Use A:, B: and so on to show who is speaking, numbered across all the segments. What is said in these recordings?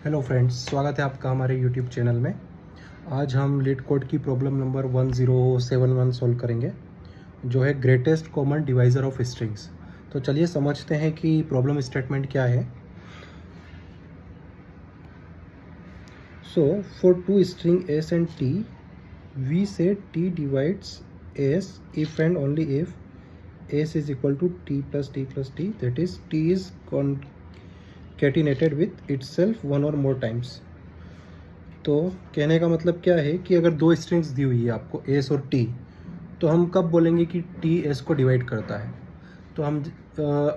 A: Hello friends, स्वागत है आपका हमारे यूट्यूब चैनल में। आज हम लीड कोड की प्रॉब्लम नंबर 1071 सॉल्व करेंगे, जो है greatest common divisor of strings. तो चलिए समझते हैं कि प्रॉब्लम स्टेटमेंट क्या है। So for two string s and t we say t divides s if and only if s is equal to t plus t plus t, that is t is concatenated with itself one or more times। तो कहने का मतलब क्या है कि अगर दो strings दी हुई है आपको एस और टी, तो हम कब बोलेंगे कि टी एस को डिवाइड करता है। तो हम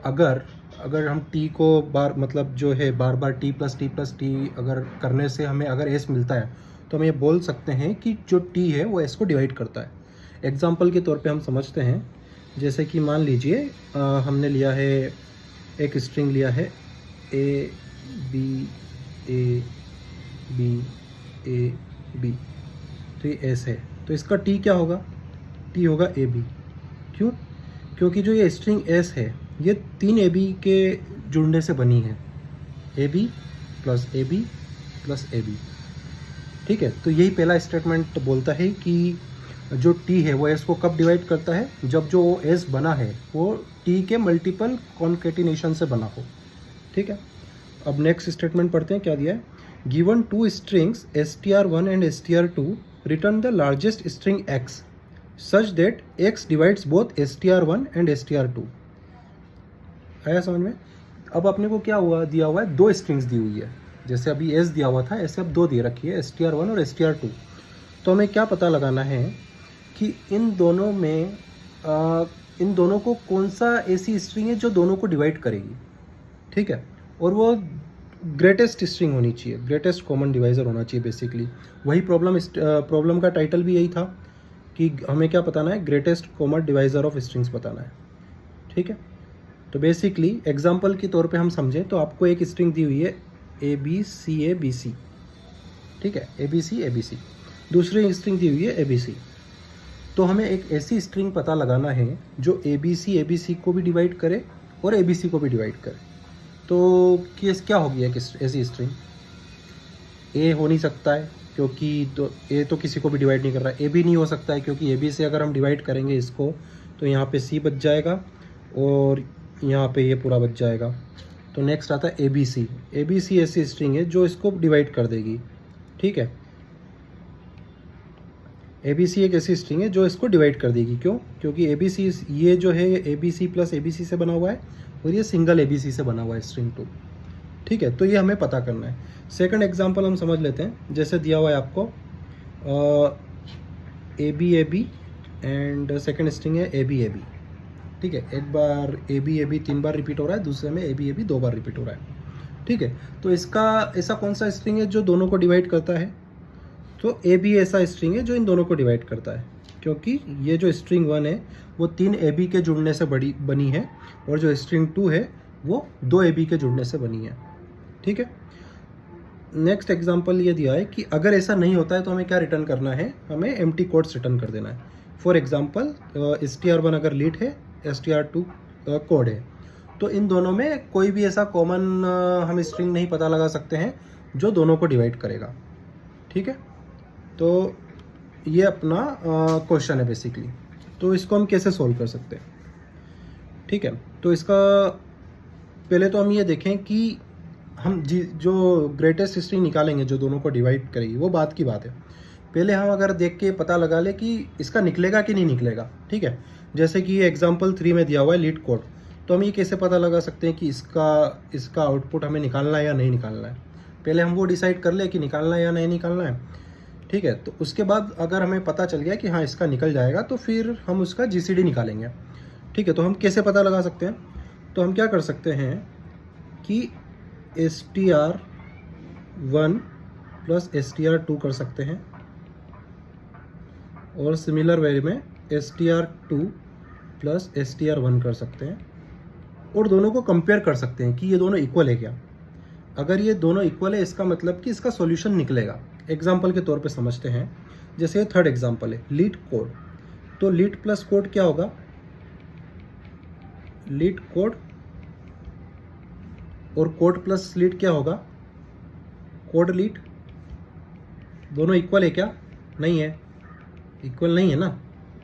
A: अगर हम टी को मतलब जो है बार बार टी प्लस टी अगर करने से हमें अगर एस मिलता है, तो हम ये बोल सकते हैं कि जो टी है वो एस को डिवाइड करता है। एग्जाम्पल के तौर पे हम समझते हैं, जैसे कि मान लीजिए हमने लिया है, एक स्ट्रिंग लिया है A B A B A B, तो ये एस है, तो इसका टी क्या होगा? टी होगा ए बी। क्यों? क्योंकि जो ये स्ट्रिंग एस है ये तीन ए बी के जुड़ने से बनी है, A B plus A B plus A B. ठीक है, तो यही पहला स्टेटमेंट बोलता है कि जो टी है वो एस को कब डिवाइड करता है? जब जो एस बना है वो टी के मल्टीपल कॉन्केटिनेशन से बना हो। ठीक है, अब नेक्स्ट स्टेटमेंट पढ़ते हैं, क्या दिया है। Given two strings str1 and str2 return the largest string x such that x divides both str1 and str2। आया समझ में? अब अपने को क्या हुआ, दिया हुआ है दो स्ट्रिंग्स दी हुई है, जैसे अभी s दिया हुआ था, ऐसे अब दो दे रखी है, str1 और str2। तो हमें क्या पता लगाना है कि इन दोनों को कौन सा ऐसी स्ट्रिंग है जो दोनों को डिवाइड करेगी। ठीक है, और वो ग्रेटेस्ट स्ट्रिंग होनी चाहिए, ग्रेटेस्ट कॉमन डिवाइज़र होना चाहिए। बेसिकली वही प्रॉब्लम का टाइटल भी यही था कि हमें क्या बताना है, greatest common divisor of strings बताना है। ठीक है, तो बेसिकली एग्जांपल के तौर पे हम समझें तो आपको एक स्ट्रिंग दी हुई है ए बी सी। ठीक है, ए बी सी। दूसरी स्ट्रिंग दी हुई है ए बी सी। तो हमें एक ऐसी स्ट्रिंग पता लगाना है जो ए बी सी को भी डिवाइड करे और ए बी सी को भी डिवाइड करे। तो केस क्या होगी एक ऐसी स्ट्रिंग? ए हो नहीं सकता है क्योंकि तो ए तो किसी को भी डिवाइड नहीं कर रहा है। ए बी नहीं हो सकता है क्योंकि ए बी से अगर हम डिवाइड करेंगे इसको तो यहाँ पे सी बच जाएगा और यहाँ पे ये पूरा बच जाएगा। तो नेक्स्ट आता है ए बी सी ऐसी स्ट्रिंग है जो इसको डिवाइड कर देगी। ठीक है, ए बी सी एक ऐसी स्ट्रिंग है जो इसको डिवाइड कर देगी। क्यों? क्योंकि ए बी सी ये जो है A B C plus A B C से बना हुआ है और ये सिंगल ए बी सी से बना हुआ है स्ट्रिंग 2। ठीक है, तो ये हमें पता करना है। सेकंड एग्जांपल हम समझ लेते हैं, जैसे दिया हुआ है आपको A B and second string है ए बी। ठीक है, एक बार ए बी 3 बार रिपीट हो रहा है, दूसरे में ए बी 2 बार रिपीट हो रहा है। ठीक है, तो इसका ऐसा कौन सा स्ट्रिंग है जो दोनों को डिवाइड करता है? तो ए बी ऐसा स्ट्रिंग है जो इन दोनों को डिवाइड करता है, क्योंकि ये जो स्ट्रिंग 1 है वो 3 ए बी के जुड़ने से बनी है और जो स्ट्रिंग 2 है वो 2 ए बी के जुड़ने से बनी है। ठीक है, नेक्स्ट एग्जांपल ये दिया है कि अगर ऐसा नहीं होता है तो हमें क्या रिटर्न करना है, हमें एम्प्टी कोड्स रिटर्न कर देना है। फॉर एग्जांपल str1 अगर लीड है, str2 कोड है, तो इन दोनों में कोई भी ऐसा कॉमन हम स्ट्रिंग नहीं पता लगा सकते हैं जो दोनों को डिवाइड करेगा। ठीक है, तो ये अपना क्वेश्चन है बेसिकली। तो इसको हम कैसे सॉल्व कर सकते हैं? ठीक है, तो इसका पहले तो हम ये देखें कि हम जो ग्रेटेस्ट स्ट्रिंग निकालेंगे जो दोनों को डिवाइड करेगी वो बात की बात है। पहले हम अगर देख के पता लगा ले कि इसका निकलेगा कि नहीं निकलेगा। ठीक है, जैसे कि ये एग्जाम्पल 3 में दिया हुआ है लीड कोड, तो हम ये कैसे पता लगा सकते हैं कि इसका आउटपुट हमें निकालना है या नहीं निकालना है। पहले हम वो डिसाइड कर ले कि निकालना है या नहीं निकालना है। ठीक है, तो उसके बाद अगर हमें पता चल गया कि हाँ इसका निकल जाएगा तो फिर हम उसका GCD निकालेंगे। ठीक है, तो हम कैसे पता लगा सकते हैं? तो हम क्या कर सकते हैं कि str1 प्लस str2 कर सकते हैं और सिमिलर वे में str2 प्लस str1 कर सकते हैं और दोनों को कंपेयर कर सकते हैं कि ये दोनों इक्वल है क्या। अगर ये दोनों इक्वल है इसका मतलब कि इसका सॉल्यूशन निकलेगा। एग्जाम्पल के तौर पे समझते हैं, जैसे थर्ड एग्जाम्पल है लीड कोड, तो लीड प्लस कोड क्या होगा? लीड कोड और कोड प्लस लीड क्या होगा? कोड डिलीट, दोनों इक्वल है क्या? नहीं है, इक्वल नहीं है ना,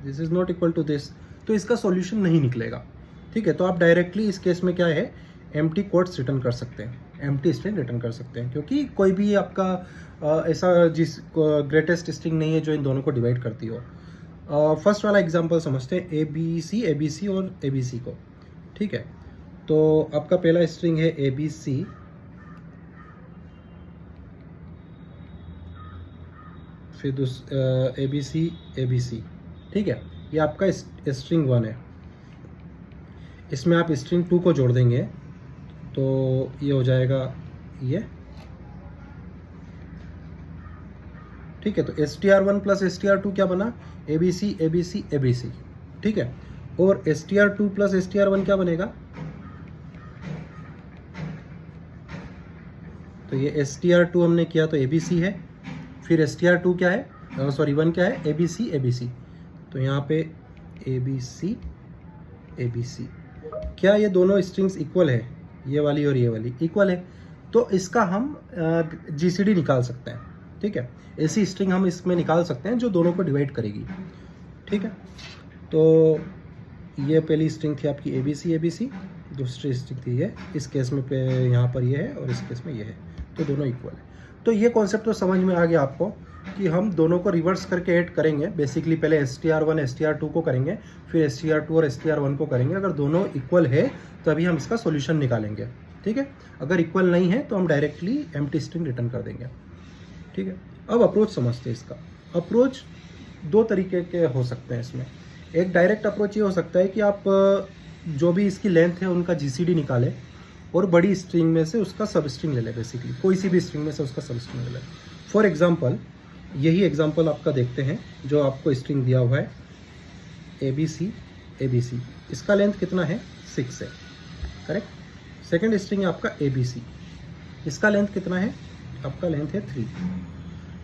A: this is not equal to this, तो इसका सॉल्यूशन नहीं निकलेगा। ठीक है, तो आप डायरेक्टली इस केस में क्या है, एम्प्टी कोड्स रिटर्न कर सकते हैं, एम्प्टी स्ट्रिंग रिटर्न कर सकते हैं, क्योंकि कोई भी आपका ऐसा जिस ग्रेटेस्ट स्ट्रिंग नहीं है जो इन दोनों को डिवाइड करती हो। फर्स्ट वाला एग्जांपल समझते हैं, ए बी सी और ए बी सी को। ठीक है, तो आपका पहला स्ट्रिंग है ए बी सी, फिर ए बी सी। ठीक है, ये आपका स्ट्रिंग 1 है। इसमें आप स्ट्रिंग 2 को जोड़ देंगे तो ये हो जाएगा ये। ठीक है, तो str1 प्लस str2 क्या बना, abc। ठीक है, और str2 प्लस str1 क्या बनेगा, तो ये str2 हमने किया तो abc है, फिर str2 क्या है, सॉरी 1 क्या है, abc। तो यहाँ पे abc। क्या ये दोनों स्ट्रिंग्स इक्वल है, ये वाली और ये वाली इक्वल है, तो इसका हम GCD निकाल सकते हैं। ठीक है, ऐसी स्ट्रिंग हम इसमें निकाल सकते हैं जो दोनों को डिवाइड करेगी। ठीक है, तो ये पहली स्ट्रिंग थी आपकी abc, दूसरी स्ट्रिंग थी ये, इस केस में यहाँ पर ये है और इस केस में ये है, तो दोनों इक्वल है। तो ये कॉन्सेप्ट तो समझ में आ गया आपको कि हम दोनों को रिवर्स करके ऐड करेंगे। बेसिकली पहले str1 str2 को करेंगे, फिर str2 और str1 को करेंगे। अगर दोनों इक्वल है तभी हम इसका सॉल्यूशन निकालेंगे। ठीक है, अगर इक्वल नहीं है तो हम डायरेक्टली एम्प्टी स्ट्रिंग रिटर्न कर देंगे। ठीक है, अब अप्रोच समझते हैं। इसका अप्रोच दो तरीके के हो सकते हैं इसमें। एक डायरेक्ट अप्रोच ये हो सकता है कि आप जो भी इसकी लेंथ है उनका GCD निकालें और बड़ी स्ट्रिंग में से उसका सब स्ट्रिंग ले लें। बेसिकली कोई सी भी स्ट्रिंग में से उसका सब स्ट्रिंग ले लें। फॉर एग्जांपल यही एग्जांपल आपका देखते हैं, जो आपको स्ट्रिंग दिया हुआ है ABC। इसका लेंथ कितना है, 6 है, करेक्ट। सेकंड स्ट्रिंग है आपका ABC, इसका लेंथ कितना है, आपका लेंथ है 3।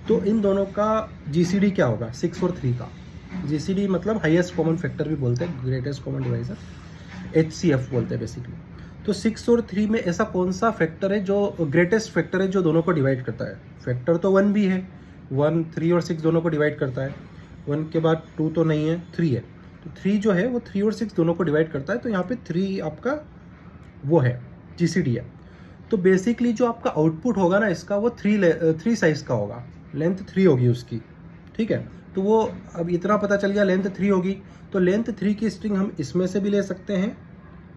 A: तो इन दोनों का GCD क्या होगा, 6 और 3 का GCD मतलब हाईएस्ट कॉमन फैक्टर भी बोलते हैं, ग्रेटेस्ट कॉमन डिवाइजर, HCF बोलते हैं बेसिकली। तो 6 और 3 में ऐसा कौन सा फैक्टर है जो ग्रेटेस्ट फैक्टर है जो दोनों को डिवाइड करता है। फैक्टर तो 1 भी है, 1 3 और 6 दोनों को डिवाइड करता है। 1 के बाद 2 तो नहीं है, 3 है। तो 3 जो है वो 3 और 6 दोनों को डिवाइड करता है। तो यहाँ पे 3 आपका वो है, GCD है। तो बेसिकली जो आपका आउटपुट होगा ना इसका, वो 3 साइज का होगा, लेंथ 3 होगी उसकी। ठीक है, तो वो अब इतना पता चल गया, लेंथ 3 होगी। तो लेंथ 3 की स्ट्रिंग हम इसमें से भी ले सकते हैं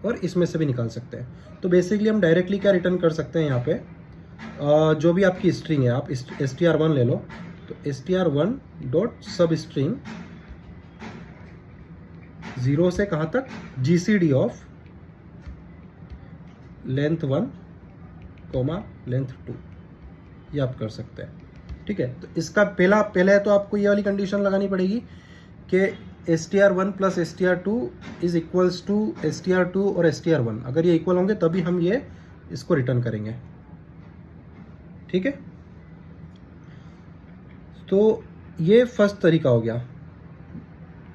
A: और इसमें से भी निकाल सकते हैं। तो बेसिकली हम डायरेक्टली क्या रिटर्न कर सकते हैं, यहाँ पे जो भी आपकी स्ट्रिंग है, आप str1 ले लो, तो str1 डॉट सब स्ट्रिंग 0 से कहाँ तक, GCD of length 1 comma length 2, ये आप कर सकते हैं। ठीक है, तो इसका पहले तो आपको ये वाली कंडीशन लगानी पड़ेगी कि str1 plus str2 is equals to str2 और str1। अगर ये इक्वल होंगे तभी हम ये इसको रिटर्न करेंगे। ठीक है, तो ये फर्स्ट तरीका हो गया।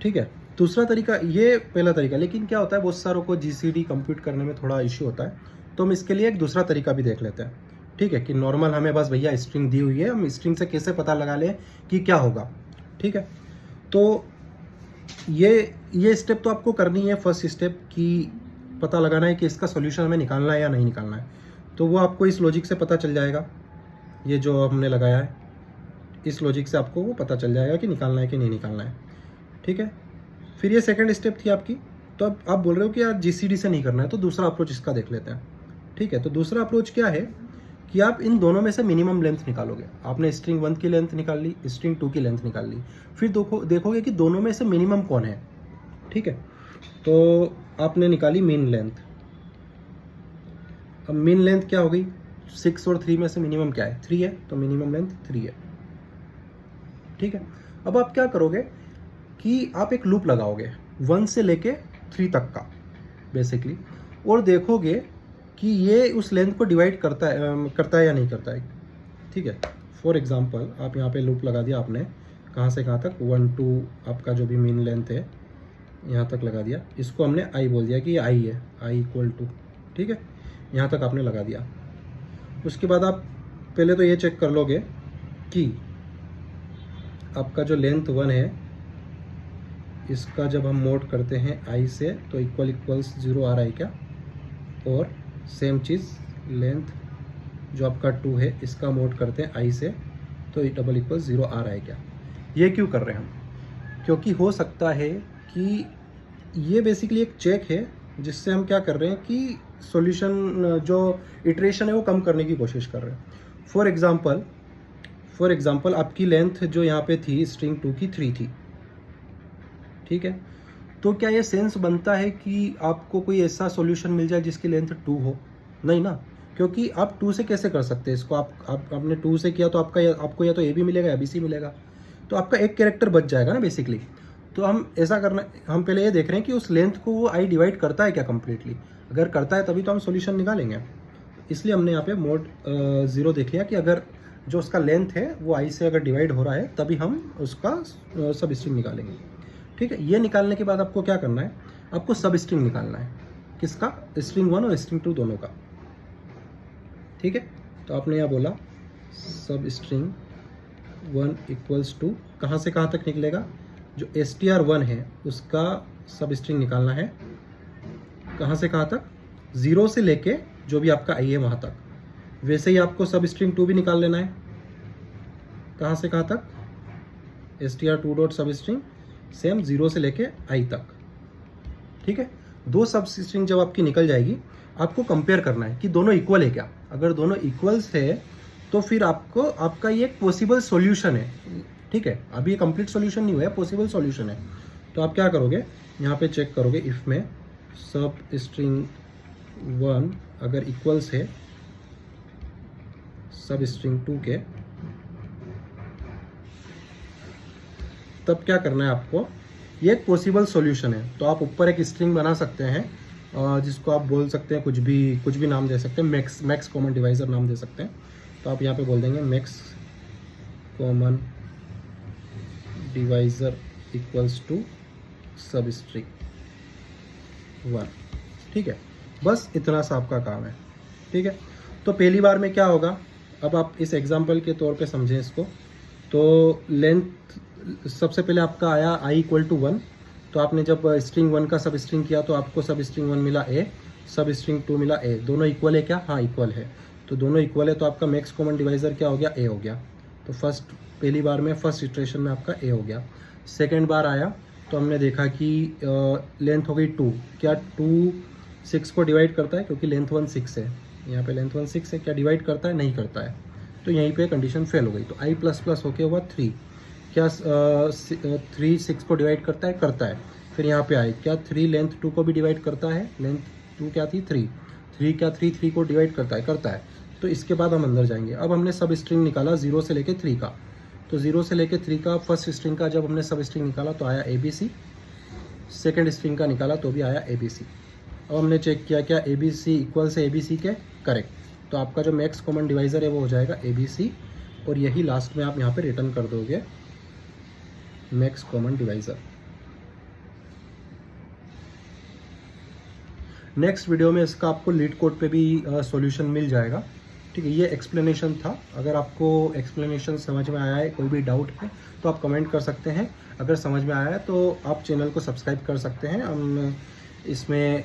A: ठीक है, दूसरा तरीका, ये पहला तरीका। लेकिन क्या होता है, बहुत सारों को GCD कंप्यूट करने में थोड़ा इश्यू होता है, तो हम इसके लिए एक दूसरा तरीका भी देख लेते हैं। ठीक है, कि नॉर्मल हमें बस भैया स्ट्रिंग दी हुई है, हम स्ट्रिंग से कैसे पता लगा लें कि क्या होगा। ठीक है, तो ये स्टेप तो आपको करनी है, फर्स्ट स्टेप की पता लगाना है कि इसका सॉल्यूशन हमें निकालना है या नहीं निकालना है। तो वो आपको इस लॉजिक से पता चल जाएगा, ये जो हमने लगाया है इस लॉजिक से आपको वो पता चल जाएगा कि निकालना है कि नहीं निकालना है। ठीक है, फिर ये सेकंड स्टेप थी आपकी। तो अब आप बोल रहे हो कि यार GCD से नहीं करना है, तो दूसरा अप्रोच इसका देख लेते हैं। ठीक है, तो दूसरा अप्रोच क्या है कि आप इन दोनों में से मिनिमम लेंथ निकालोगे। आपने स्ट्रिंग 1 की लेंथ निकाल ली, स्ट्रिंग 2 की लेंथ निकाल ली, फिर देखोगे कि दोनों में से मिनिमम कौन है। ठीक है, तो आपने निकाली मीन लेंथ। अब मीन लेंथ क्या हो गई, 6 और 3 में से मिनिमम क्या है, 3 है, तो मिनिमम लेंथ 3 है। ठीक है, अब आप क्या करोगे कि आप एक लूप लगाओगे 1 से लेके 3 तक का बेसिकली, और देखोगे कि ये उस लेंथ को डिवाइड करता है या नहीं करता है। ठीक है, फॉर एग्जांपल आप यहाँ पे लूप लगा दिया आपने, कहाँ से कहाँ तक, 1 2 आपका जो भी मीन लेंथ है यहाँ तक लगा दिया। इसको हमने I बोल दिया कि ये I है, I इक्वल टू, ठीक है, यहाँ तक आपने लगा दिया। उसके बाद आप पहले तो ये चेक कर लोगे कि आपका जो लेंथ 1 है इसका जब हम मोड करते हैं आई से तो इक्वल्स 0 आ रहा है क्या, और सेम चीज़ लेंथ जो आपका 2 है इसका मोड करते हैं आई से तो डबल इक्वल 0 आ रहा है क्या। ये क्यों कर रहे हैं हम, क्योंकि हो सकता है कि ये बेसिकली एक चेक है जिससे हम क्या कर रहे हैं कि सॉल्यूशन जो इटरेशन है वो कम करने की कोशिश कर रहे हैं। फॉर एग्जांपल आपकी लेंथ जो यहाँ पे थी स्ट्रिंग 2 की 3 थी, ठीक है, तो क्या ये सेंस बनता है कि आपको कोई ऐसा सॉल्यूशन मिल जाए जिसकी लेंथ 2 हो? नहीं ना, क्योंकि आप 2 से कैसे कर सकते हैं इसको, आपने 2 से किया तो आपको या तो ए बी मिलेगा या बी सी मिलेगा, तो आपका एक कैरेक्टर बच जाएगा ना बेसिकली। तो हम ऐसा करना, हम पहले ये देख रहे हैं कि उस लेंथ को वो आई डिवाइड करता है क्या कम्प्लीटली, अगर करता है तभी तो हम सॉल्यूशन निकालेंगे। इसलिए हमने यहाँ पे मोड 0 देख लिया कि अगर जो उसका लेंथ है वो आई से अगर डिवाइड हो रहा है तभी हम उसका सब स्ट्रिंग निकालेंगे, ठीक है। ये निकालने के बाद आपको क्या करना है, आपको सब स्ट्रिंग निकालना है, किसका, स्ट्रिंग 1 और स्ट्रिंग 2 दोनों का, ठीक है। तो आपने यहाँ बोला सब स्ट्रिंग 1 इक्वल्स टू कहाँ से कहाँ तक निकलेगा, जो str1 है उसका सब स्ट्रिंग निकालना है, कहाँ से कहाँ तक, 0 से लेके जो भी आपका आई है वहाँ तक। वैसे ही आपको सब स्ट्रिंग 2 भी निकाल लेना है, कहाँ से कहाँ तक, str2 डॉट सब स्ट्रिंग सेम 0 से लेके आई तक, ठीक है। 2 सब स्ट्रिंग जब आपकी निकल जाएगी आपको कंपेयर करना है कि दोनों इक्वल है क्या। अगर दोनों इक्वल्स है तो फिर आपका ये एक पॉसिबल सॉल्यूशन है, ठीक है। अभी ये कंप्लीट सॉल्यूशन नहीं हुआ है, पॉसिबल सॉल्यूशन है। तो आप क्या करोगे, यहाँ पे चेक करोगे इफ में सब स्ट्रिंग 1 अगर इक्वल्स है सब स्ट्रिंग 2 के, तब क्या करना है आपको, ये एक पॉसिबल सॉल्यूशन है। तो आप ऊपर एक स्ट्रिंग बना सकते हैं जिसको आप बोल सकते हैं कुछ भी नाम दे सकते हैं, मैक्स कॉमन डिवाइजर नाम दे सकते हैं। तो आप यहाँ पे बोल देंगे max common divisor equals to substring 1, ठीक है। बस इतना सा आपका काम है, ठीक है। तो पहली बार में क्या होगा, अब आप इस एग्जांपल के तौर पे समझें इसको। तो लेंथ सबसे पहले आपका आया i इक्वल टू 1, तो आपने जब स्ट्रिंग 1 का सब स्ट्रिंग किया तो आपको सब स्ट्रिंग 1 मिला a, सब स्ट्रिंग 2 मिला a, दोनों इक्वल है क्या, हाँ इक्वल है। तो दोनों इक्वल है तो आपका मैक्स कॉमन डिवाइजर क्या हो गया, a हो गया। तो पहली बार में फर्स्ट इटरेशन में आपका a हो गया। सेकेंड बार आया तो हमने देखा कि लेंथ हो गई 2, क्या 2 6 को डिवाइड करता है, क्योंकि लेंथ 1 6 है, यहाँ पे लेंथ 1 6 है, क्या डिवाइड करता है, नहीं करता है। तो यहीं पे कंडीशन फेल हो गई। तो i प्लस प्लस होके हुआ 3, क्या 3 6 को डिवाइड करता है, करता है। फिर यहाँ पे आई, क्या 3 लेंथ 2 को भी डिवाइड करता है, लेंथ 2 क्या थी 3 क्या 3 को डिवाइड करता है, करता है। तो इसके बाद हम अंदर जाएंगे। अब हमने सब स्ट्रिंग निकाला 0 से लेके 3 का, तो 0 से लेके 3 का फर्स्ट स्ट्रिंग का जब हमने सब स्ट्रिंग निकाला तो आया ABC, सेकेंड स्ट्रिंग का निकाला तो भी आया ABC। अब हमने चेक किया क्या ABC इक्वल से ABC के, करेक्ट। तो आपका जो मैक्स कॉमन डिवाइजर है वो हो जाएगा ABC, और यही लास्ट में आप यहाँ पे रिटर्न कर दोगे max common divisor. Next video में इसका आपको लीड कोड पे भी सॉल्यूशन मिल जाएगा, ठीक है। ये एक्सप्लेनेशन था। अगर आपको एक्सप्लेनेशन समझ में आया है, कोई भी डाउट है तो आप कमेंट कर सकते हैं। अगर समझ में आया है तो आप चैनल को सब्सक्राइब कर सकते हैं, हम इसमें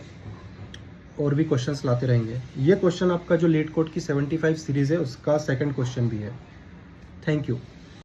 A: और भी क्वेश्चंस लाते रहेंगे। ये क्वेश्चन आपका जो लीड कोड की 75 सीरीज़ है उसका सेकंड क्वेश्चन भी है। Thank you.